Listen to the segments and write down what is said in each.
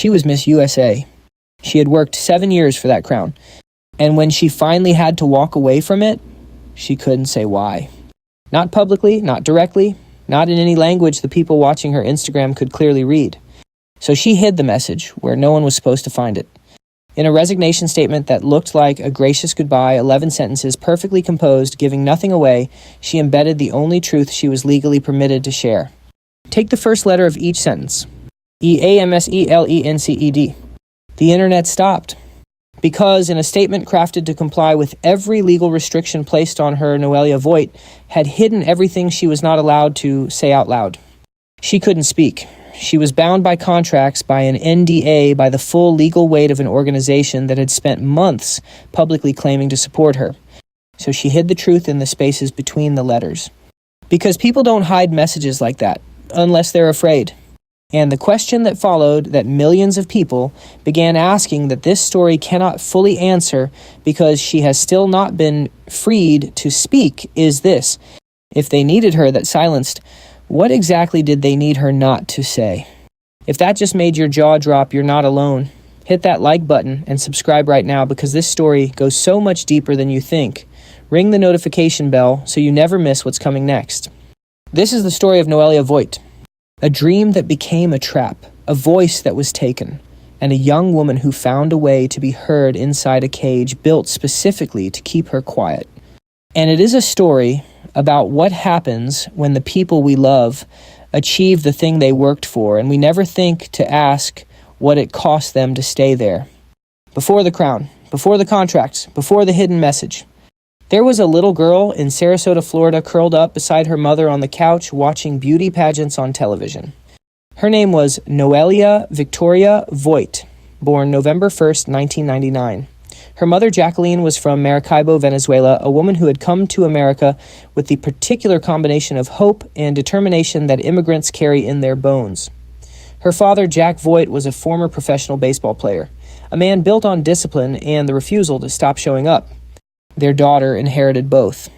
She was Miss USA. She had worked 7 years for that crown. And when she finally had to walk away from it, she couldn't say why. Not publicly, not directly, not in any language the people watching her Instagram could clearly read. So she hid the message where no one was supposed to find it. In a resignation statement that looked like a gracious goodbye, 11 sentences perfectly composed, giving nothing away, she embedded the only truth she was legally permitted to share. Take the first letter of each sentence. EAMSELENCED. The internet stopped. Because in a statement crafted to comply with every legal restriction placed on her, Noelia Voigt had hidden everything she was not allowed to say out loud. She couldn't speak. She was bound by contracts, by an NDA, by the full legal weight of an organization that had spent months publicly claiming to support her. So she hid the truth in the spaces between the letters. Because people don't hide messages like that, unless they're afraid. And the question that followed, that millions of people began asking, that this story cannot fully answer because she has still not been freed to speak, is this: if they needed her that silenced, what exactly did they need her not to say? If that just made your jaw drop, you're not alone. Hit that like button and subscribe right now, because this story goes so much deeper than you think. Ring the notification bell so you never miss what's coming next. This is the story of Noelia Voigt. A dream that became a trap, a voice that was taken, and a young woman who found a way to be heard inside a cage built specifically to keep her quiet. And it is a story about what happens when the people we love achieve the thing they worked for, and we never think to ask what it cost them to stay there. Before the crown, before the contracts, before the hidden message. There was a little girl in Sarasota, Florida, curled up beside her mother on the couch watching beauty pageants on television. Her name was Noelia Victoria Voigt, born November 1st, 1999. Her mother, Jacqueline, was from Maracaibo, Venezuela, a woman who had come to America with the particular combination of hope and determination that immigrants carry in their bones. Her father, Jack Voigt, was a former professional baseball player, a man built on discipline and the refusal to stop showing up. Their daughter inherited both.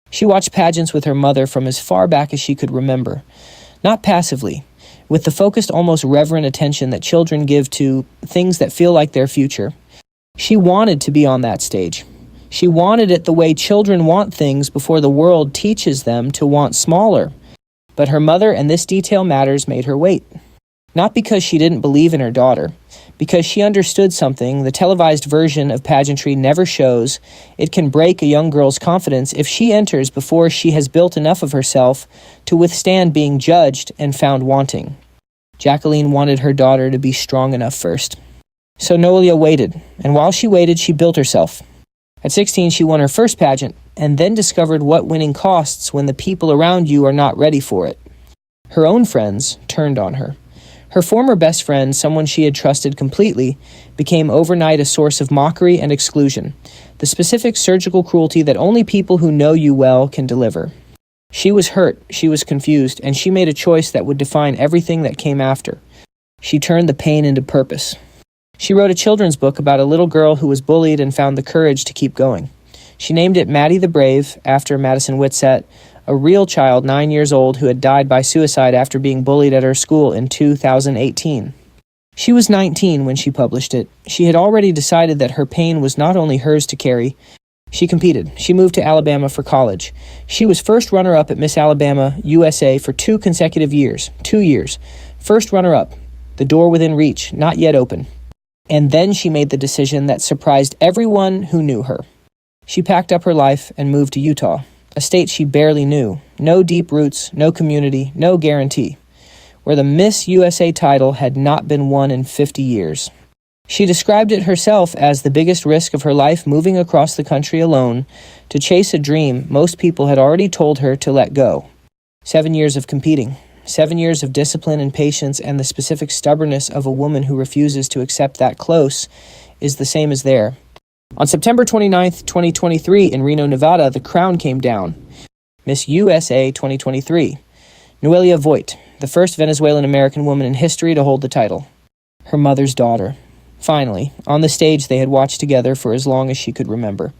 She watched pageants with her mother from as far back as she could remember, not passively, with the focused, almost reverent attention that children give to things that feel like their future. She wanted to be on that stage. She wanted it the way children want things before the world teaches them to want smaller. But her mother and this detail matters made her wait. Not because she didn't believe in her daughter, because she understood something the televised version of pageantry never shows. It can break a young girl's confidence if she enters before she has built enough of herself to withstand being judged and found wanting. Jacqueline wanted her daughter to be strong enough first. So Noelia waited, and while she waited, she built herself. At 16, she won her first pageant, and then discovered what winning costs when the people around you are not ready for it. Her own friends turned on her. Her former best friend, someone she had trusted completely, became overnight a source of mockery and exclusion, the specific surgical cruelty that only people who know you well can deliver. She was hurt, she was confused, and she made a choice that would define everything that came after. She turned the pain into purpose. She wrote a children's book about a little girl who was bullied and found the courage to keep going. She named it Maddie the Brave, after Madison Whitsett, a real child 9 years old who had died by suicide after being bullied at her school in 2018. She was 19 when she published it. She had already decided that her pain was not only hers to carry. She competed. She moved to Alabama for college. She was first runner-up at Miss Alabama USA for 2 consecutive years. 2 years. First runner-up. The door within reach, not yet open. And then she made the decision that surprised everyone who knew her. She packed up her life and moved to Utah, a state she barely knew. No deep roots, no community, no guarantee. Where the Miss USA title had not been won in 50 years. She described it herself as the biggest risk of her life, moving across the country alone to chase a dream most people had already told her to let go. 7 years of competing. 7 years of discipline and patience, and the specific stubbornness of a woman who refuses to accept that close is the same as there. On September 29th, 2023, in Reno, Nevada, the crown came down. Miss USA 2023. Noelia Voigt, the first Venezuelan-American woman in history to hold the title. Her mother's daughter. Finally, on the stage they had watched together for as long as she could remember.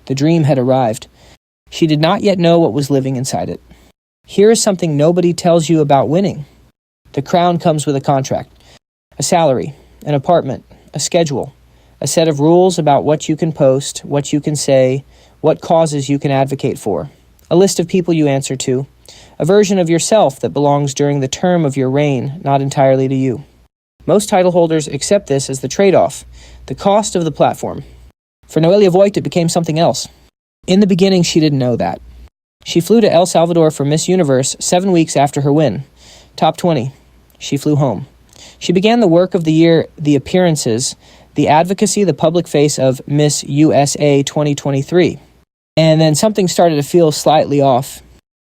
The dream had arrived. She did not yet know what was living inside it. Here is something nobody tells you about winning. The crown comes with a contract, a salary, an apartment, a schedule, a set of rules about what you can post, what you can say, what causes you can advocate for, a list of people you answer to, a version of yourself that belongs during the term of your reign, not entirely to you. Most title holders accept this as the trade-off, the cost of the platform. For Noelia Voigt, it became something else. In the beginning, she didn't know that. She flew to El Salvador for Miss Universe 7 weeks after her win. Top 20. She flew home. She began the work of the year, the appearances, the advocacy, the public face of Miss USA 2023. And then something started to feel slightly off.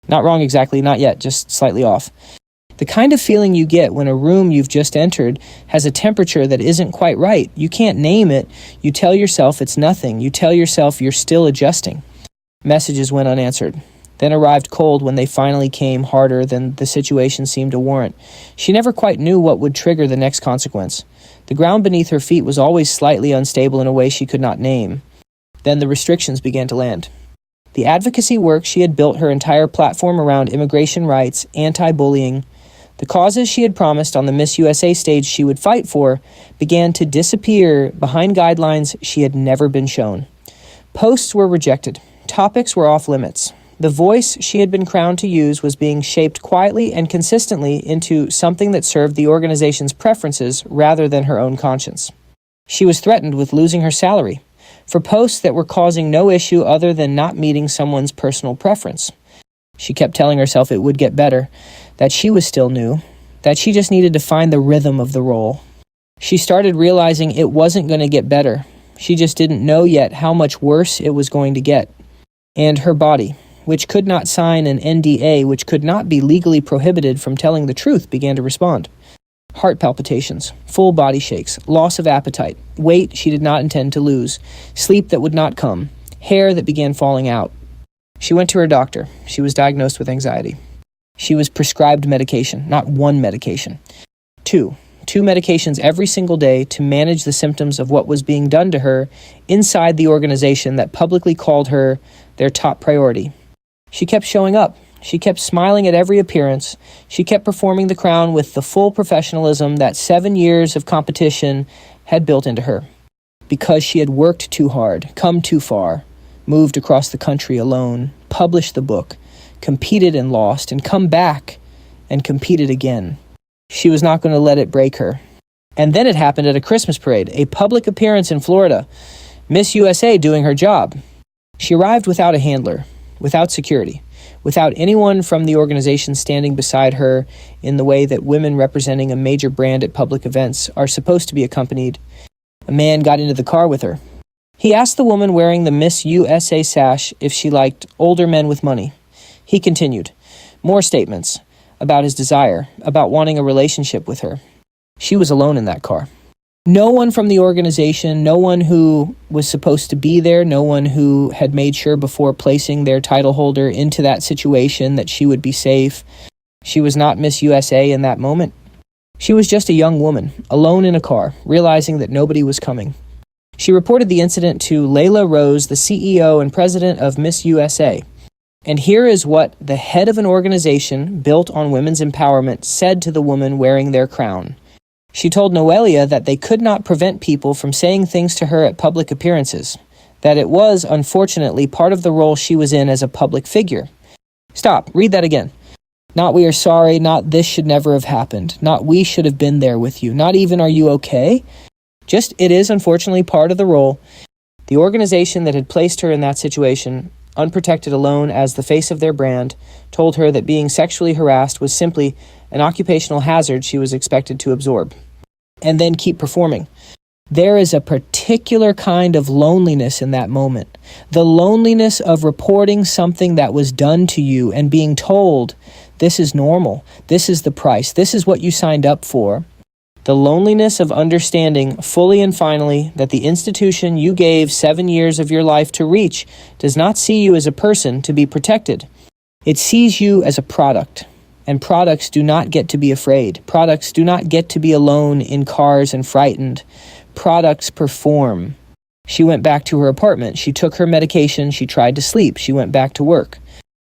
Not wrong exactly, not yet, just slightly off. The kind of feeling you get when a room you've just entered has a temperature that isn't quite right. You can't name it. You tell yourself it's nothing. You tell yourself you're still adjusting. Messages went unanswered. Then arrived cold when they finally came harder than the situation seemed to warrant. She never quite knew what would trigger the next consequence. The ground beneath her feet was always slightly unstable in a way she could not name. Then the restrictions began to land. The advocacy work she had built her entire platform around immigration rights, anti-bullying, the causes she had promised on the Miss USA stage she would fight for began to disappear behind guidelines she had never been shown. Posts were rejected. Topics were off limits. The voice she had been crowned to use was being shaped quietly and consistently into something that served the organization's preferences rather than her own conscience. She was threatened with losing her salary for posts that were causing no issue other than not meeting someone's personal preference. She kept telling herself it would get better, that she was still new, that she just needed to find the rhythm of the role. She started realizing it wasn't going to get better. She just didn't know yet how much worse it was going to get. And her body, which could not sign an NDA, which could not be legally prohibited from telling the truth, began to respond. Heart palpitations, full body shakes, loss of appetite, weight she did not intend to lose, sleep that would not come, hair that began falling out. She went to her doctor. She was diagnosed with anxiety. She was prescribed medication, not one medication. Two medications every single day to manage the symptoms of what was being done to her inside the organization that publicly called her their top priority. She kept showing up. She kept smiling at every appearance. She kept performing the crown with the full professionalism that 7 years of competition had built into her. Because she had worked too hard, come too far, moved across the country alone, published the book, competed and lost, and come back and competed again. She was not going to let it break her. And then it happened at a Christmas parade, a public appearance in Florida. Miss USA doing her job. She arrived without a handler, without security, without anyone from the organization standing beside her in the way that women representing a major brand at public events are supposed to be accompanied. A man got into the car with her. He asked the woman wearing the Miss USA sash if she liked older men with money. He continued. More statements about his desire, about wanting a relationship with her. She was alone in that car. No one from the organization, no one who was supposed to be there, no one who had made sure before placing their title holder into that situation that she would be safe. She was not Miss USA in that moment. She was just a young woman, alone in a car, realizing that nobody was coming. She reported the incident to Layla Rose, the CEO and president of Miss USA. And here is what the head of an organization built on women's empowerment said to the woman wearing their crown. She told Noelia that they could not prevent people from saying things to her at public appearances, that it was, unfortunately, part of the role she was in as a public figure. Stop, read that again. Not we are sorry, not this should never have happened, not we should have been there with you, not even are you okay? Just it is, unfortunately, part of the role. The organization that had placed her in that situation, unprotected alone as the face of their brand, told her that being sexually harassed was simply an occupational hazard she was expected to absorb, and then keep performing. There is a particular kind of loneliness in that moment. The loneliness of reporting something that was done to you and being told, this is normal, this is the price, this is what you signed up for. The loneliness of understanding fully and finally that the institution you gave 7 years of your life to reach does not see you as a person to be protected. It sees you as a product. And products do not get to be afraid. Products do not get to be alone in cars and frightened. Products perform. She went back to her apartment. She took her medication. She tried to sleep. She went back to work.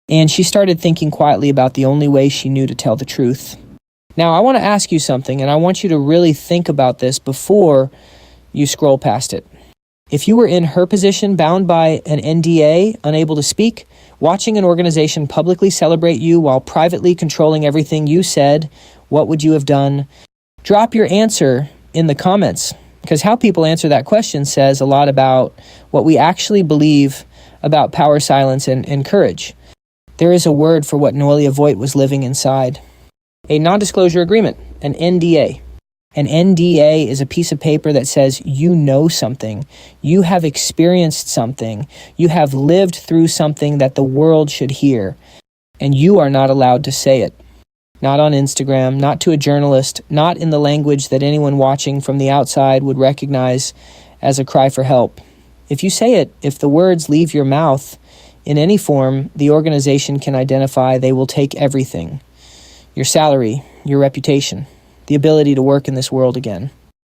And she started thinking quietly about the only way she knew to tell the truth. Now, I want to ask you something, and I want you to really think about this before you scroll past it. If you were in her position, bound by an NDA, unable to speak, watching an organization publicly celebrate you while privately controlling everything you said, what would you have done? Drop your answer in the comments, because how people answer that question says a lot about what we actually believe about power, silence, and courage. There is a word for what Noelia Voigt was living inside. A non-disclosure agreement, an NDA. An NDA is a piece of paper that says you know something, you have experienced something, you have lived through something that the world should hear, and you are not allowed to say it. Not on Instagram, not to a journalist, not in the language that anyone watching from the outside would recognize as a cry for help. If you say it, if the words leave your mouth in any form, the organization can identify they will take everything. Your salary, your reputation, the ability to work in this world again.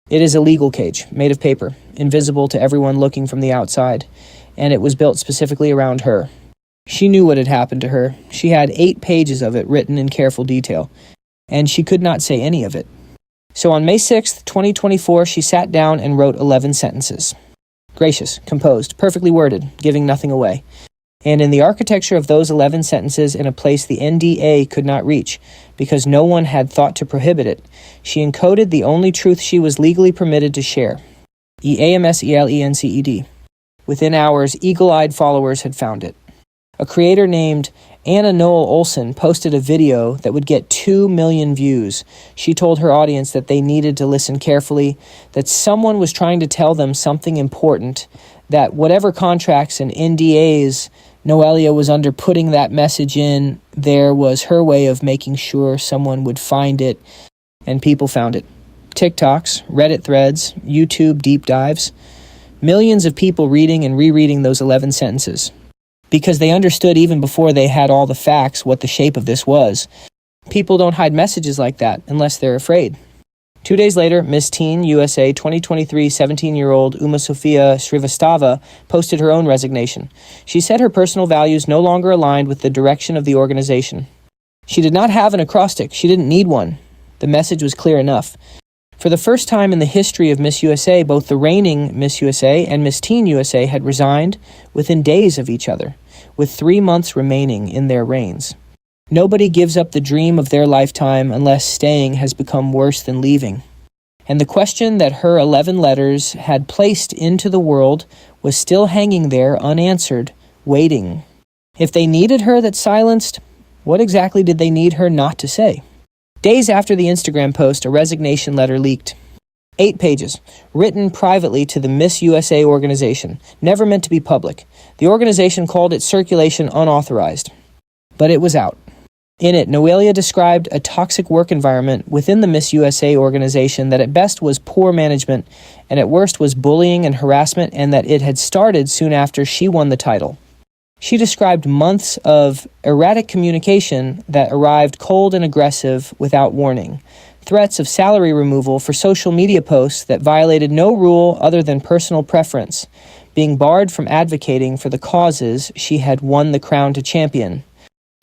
It is a legal cage, made of paper, invisible to everyone looking from the outside, and it was built specifically around her. She knew what had happened to her. She had 8 pages of it written in careful detail, and she could not say any of it. So on May 6th, 2024, she sat down and wrote 11 sentences. Gracious, composed, perfectly worded, giving nothing away. And in the architecture of those 11 sentences, in a place the NDA could not reach, because no one had thought to prohibit it, she encoded the only truth she was legally permitted to share. EAMSELENCED. Within hours, eagle-eyed followers had found it. A creator named Anna Noel Olson posted a video that would get 2 million views. She told her audience that they needed to listen carefully, that someone was trying to tell them something important, that whatever contracts and NDAs Noelia was under putting that message in, there was her way of making sure someone would find it, and people found it. TikToks, Reddit threads, YouTube deep dives. Millions of people reading and rereading those 11 sentences. Because they understood even before they had all the facts what the shape of this was. People don't hide messages like that unless they're afraid. 2 days later, Miss Teen USA 2023 17-year-old Uma Sofia Srivastava posted her own resignation. She said her personal values no longer aligned with the direction of the organization. She did not have an acrostic. She didn't need one. The message was clear enough. For the first time in the history of Miss USA, both the reigning Miss USA and Miss Teen USA had resigned within days of each other, with 3 months remaining in their reigns. Nobody gives up the dream of their lifetime unless staying has become worse than leaving. And the question that her 11 letters had placed into the world was still hanging there unanswered, waiting. If they needed her that silenced, what exactly did they need her not to say? Days after the Instagram post, a resignation letter leaked. 8 pages, written privately to the Miss USA organization, never meant to be public. The organization called its circulation unauthorized. But it was out. In it, Noelia described a toxic work environment within the Miss USA organization that at best was poor management and at worst was bullying and harassment, and that it had started soon after she won the title. She described months of erratic communication that arrived cold and aggressive without warning, threats of salary removal for social media posts that violated no rule other than personal preference, being barred from advocating for the causes she had won the crown to champion.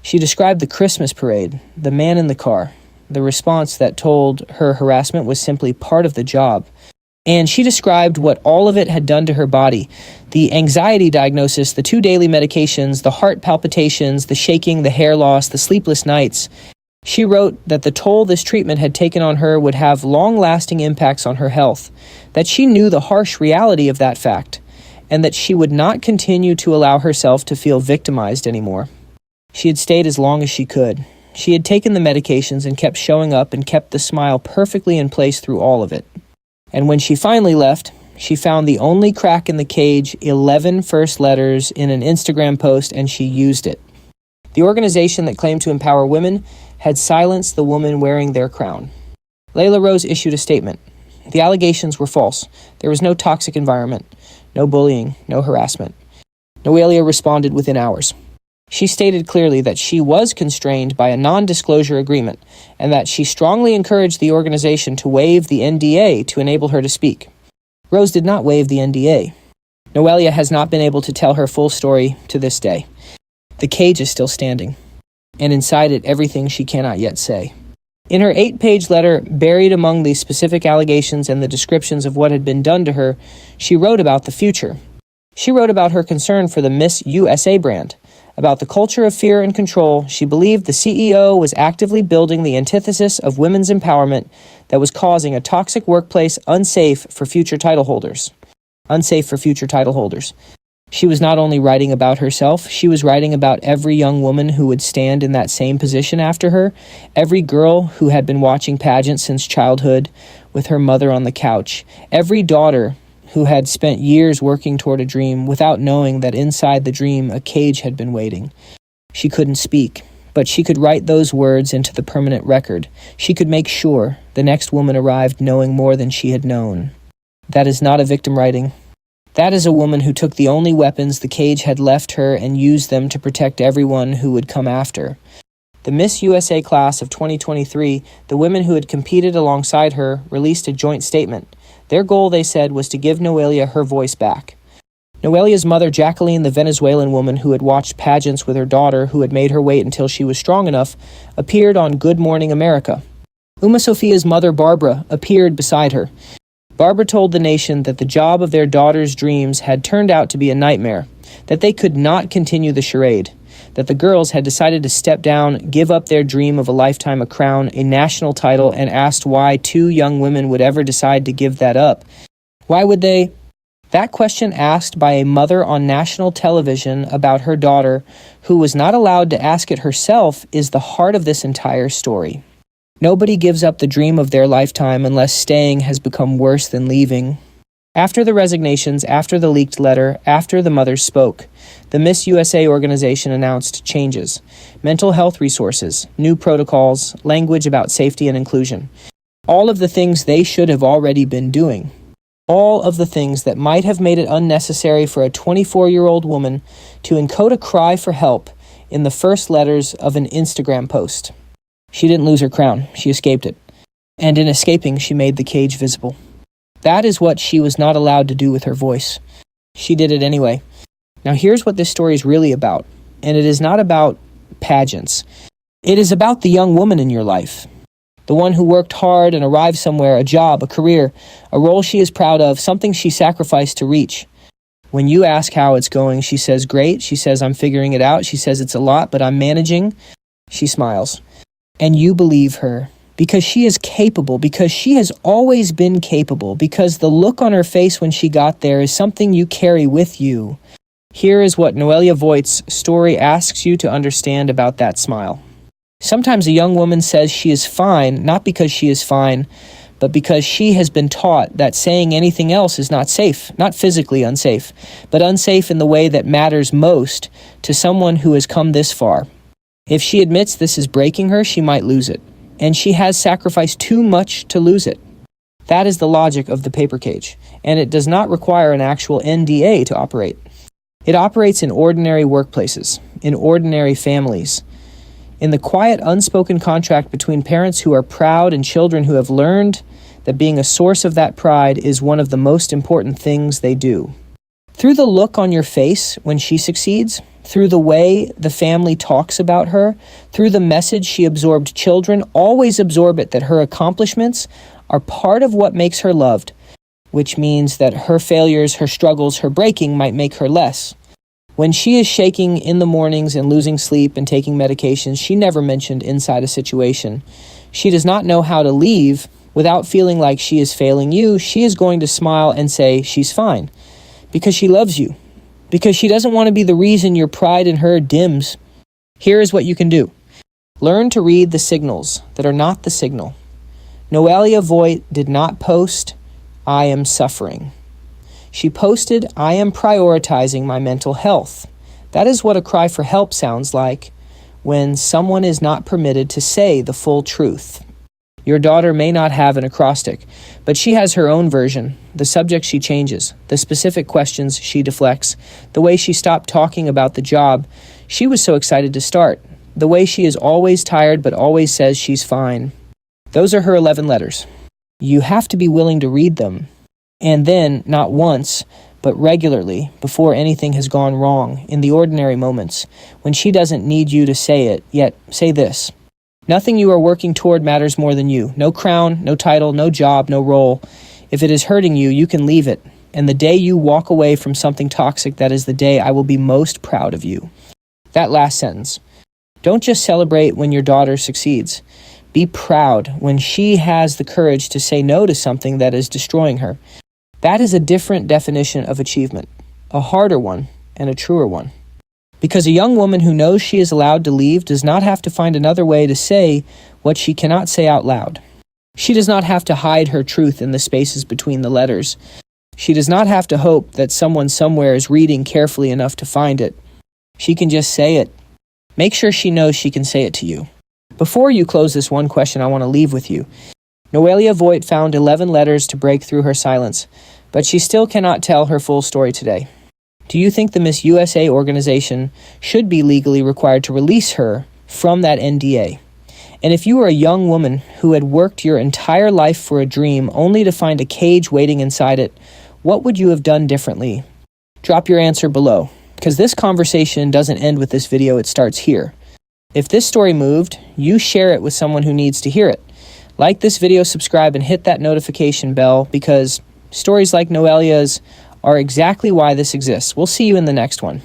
She described the Christmas parade, the man in the car, the response that told her harassment was simply part of the job. And she described what all of it had done to her body. The anxiety diagnosis, the 2 daily medications, the heart palpitations, the shaking, the hair loss, the sleepless nights. She wrote that the toll this treatment had taken on her would have long-lasting impacts on her health, that she knew the harsh reality of that fact, and that she would not continue to allow herself to feel victimized anymore. She had stayed as long as she could. She had taken the medications and kept showing up and kept the smile perfectly in place through all of it. And when she finally left, she found the only crack in the cage, 11 first letters in an Instagram post, and she used it. The organization that claimed to empower women had silenced the woman wearing their crown. Layla Rose issued a statement. The allegations were false. There was no toxic environment, no bullying, no harassment. Noelia responded within hours. She stated clearly that she was constrained by a non-disclosure agreement and that she strongly encouraged the organization to waive the NDA to enable her to speak. Rose did not waive the NDA. Noelia has not been able to tell her full story to this day. The cage is still standing, and inside it everything she cannot yet say. In her 8-page letter, buried among the specific allegations and the descriptions of what had been done to her, she wrote about the future. She wrote about her concern for the Miss USA brand. About the culture of fear and control, she believed the CEO was actively building the antithesis of women's empowerment that was causing a toxic workplace unsafe for future title holders. Unsafe for future title holders. She was not only writing about herself, she was writing about every young woman who would stand in that same position after her, every girl who had been watching pageants since childhood with her mother on the couch, every daughter who had spent years working toward a dream without knowing that inside the dream a cage had been waiting. She couldn't speak, but she could write those words into the permanent record. She could make sure the next woman arrived knowing more than she had known. That is not a victim writing. That is a woman who took the only weapons the cage had left her and used them to protect everyone who would come after. The Miss USA class of 2023, the women who had competed alongside her, released a joint statement. Their goal, they said, was to give Noelia her voice back. Noelia's mother, Jacqueline, the Venezuelan woman who had watched pageants with her daughter, who had made her wait until she was strong enough, appeared on Good Morning America. Uma Sophia's mother, Barbara, appeared beside her. Barbara told the nation that the job of their daughter's dreams had turned out to be a nightmare, that they could not continue the charade, that the girls had decided to step down, give up their dream of a lifetime, a crown, a national title, and asked why 2 young women would ever decide to give that up. Why would they? That question, asked by a mother on national television about her daughter, who was not allowed to ask it herself, is the heart of this entire story. Nobody gives up the dream of their lifetime unless staying has become worse than leaving. After the resignations, after the leaked letter, after the mothers spoke, the Miss USA organization announced changes. Mental health resources, new protocols, language about safety and inclusion. All of the things they should have already been doing. All of the things that might have made it unnecessary for a 24-year-old woman to encode a cry for help in the first letters of an Instagram post. She didn't lose her crown. She escaped it. And in escaping, she made the cage visible. That is what she was not allowed to do with her voice. She did it anyway. Now here's what this story is really about. And it is not about pageants. It is about the young woman in your life. The one who worked hard and arrived somewhere, a job, a career, a role she is proud of, something she sacrificed to reach. When you ask how it's going, she says, great. She says, I'm figuring it out. She says, it's a lot, but I'm managing. She smiles. And you believe her because she is capable, because she has always been capable, because the look on her face when she got there is something you carry with you. Here is what Noelia Voigt's story asks you to understand about that smile. Sometimes a young woman says she is fine, not because she is fine, but because she has been taught that saying anything else is not safe, not physically unsafe, but unsafe in the way that matters most to someone who has come this far. If she admits this is breaking her, she might lose it. And she has sacrificed too much to lose it. That is the logic of the paper cage. And it does not require an actual NDA to operate. It operates in ordinary workplaces, in ordinary families, in the quiet, unspoken contract between parents who are proud and children who have learned that being a source of that pride is one of the most important things they do. Through the look on your face when she succeeds, through the way the family talks about her, through the message she absorbed, children always absorb it that her accomplishments are part of what makes her loved, which means that her failures, her struggles, her breaking might make her less. When she is shaking in the mornings and losing sleep and taking medications, she never mentioned inside a situation. She does not know how to leave without feeling like she is failing you. She is going to smile and say she's fine because she loves you, because she doesn't want to be the reason your pride in her dims. Here is what you can do. Learn to read the signals that are not the signal. Noelia Voigt did not post, I am suffering. She posted, I am prioritizing my mental health. That is what a cry for help sounds like when someone is not permitted to say the full truth. Your daughter may not have an acrostic, but she has her own version, the subject she changes, the specific questions she deflects, the way she stopped talking about the job she was so excited to start, the way she is always tired but always says she's fine. Those are her 11 letters. You have to be willing to read them. And then, not once, but regularly, before anything has gone wrong, in the ordinary moments, when she doesn't need you to say it, yet say this. Nothing you are working toward matters more than you. No crown, no title, no job, no role. If it is hurting you, you can leave it. And the day you walk away from something toxic, that is the day I will be most proud of you. That last sentence. Don't just celebrate when your daughter succeeds. Be proud when she has the courage to say no to something that is destroying her. That is a different definition of achievement, a harder one and a truer one. Because a young woman who knows she is allowed to leave does not have to find another way to say what she cannot say out loud. She does not have to hide her truth in the spaces between the letters. She does not have to hope that someone somewhere is reading carefully enough to find it. She can just say it. Make sure she knows she can say it to you. Before you close this one question I want to leave with you. Noelia Voigt found 11 letters to break through her silence, but she still cannot tell her full story today. Do you think the Miss USA organization should be legally required to release her from that NDA? And if you were a young woman who had worked your entire life for a dream only to find a cage waiting inside it, what would you have done differently? Drop your answer below, because this conversation doesn't end with this video, it starts here. If this story moved, you share it with someone who needs to hear it. Like this video, subscribe, and hit that notification bell, because stories like Noelia's are exactly why this exists. We'll see you in the next one.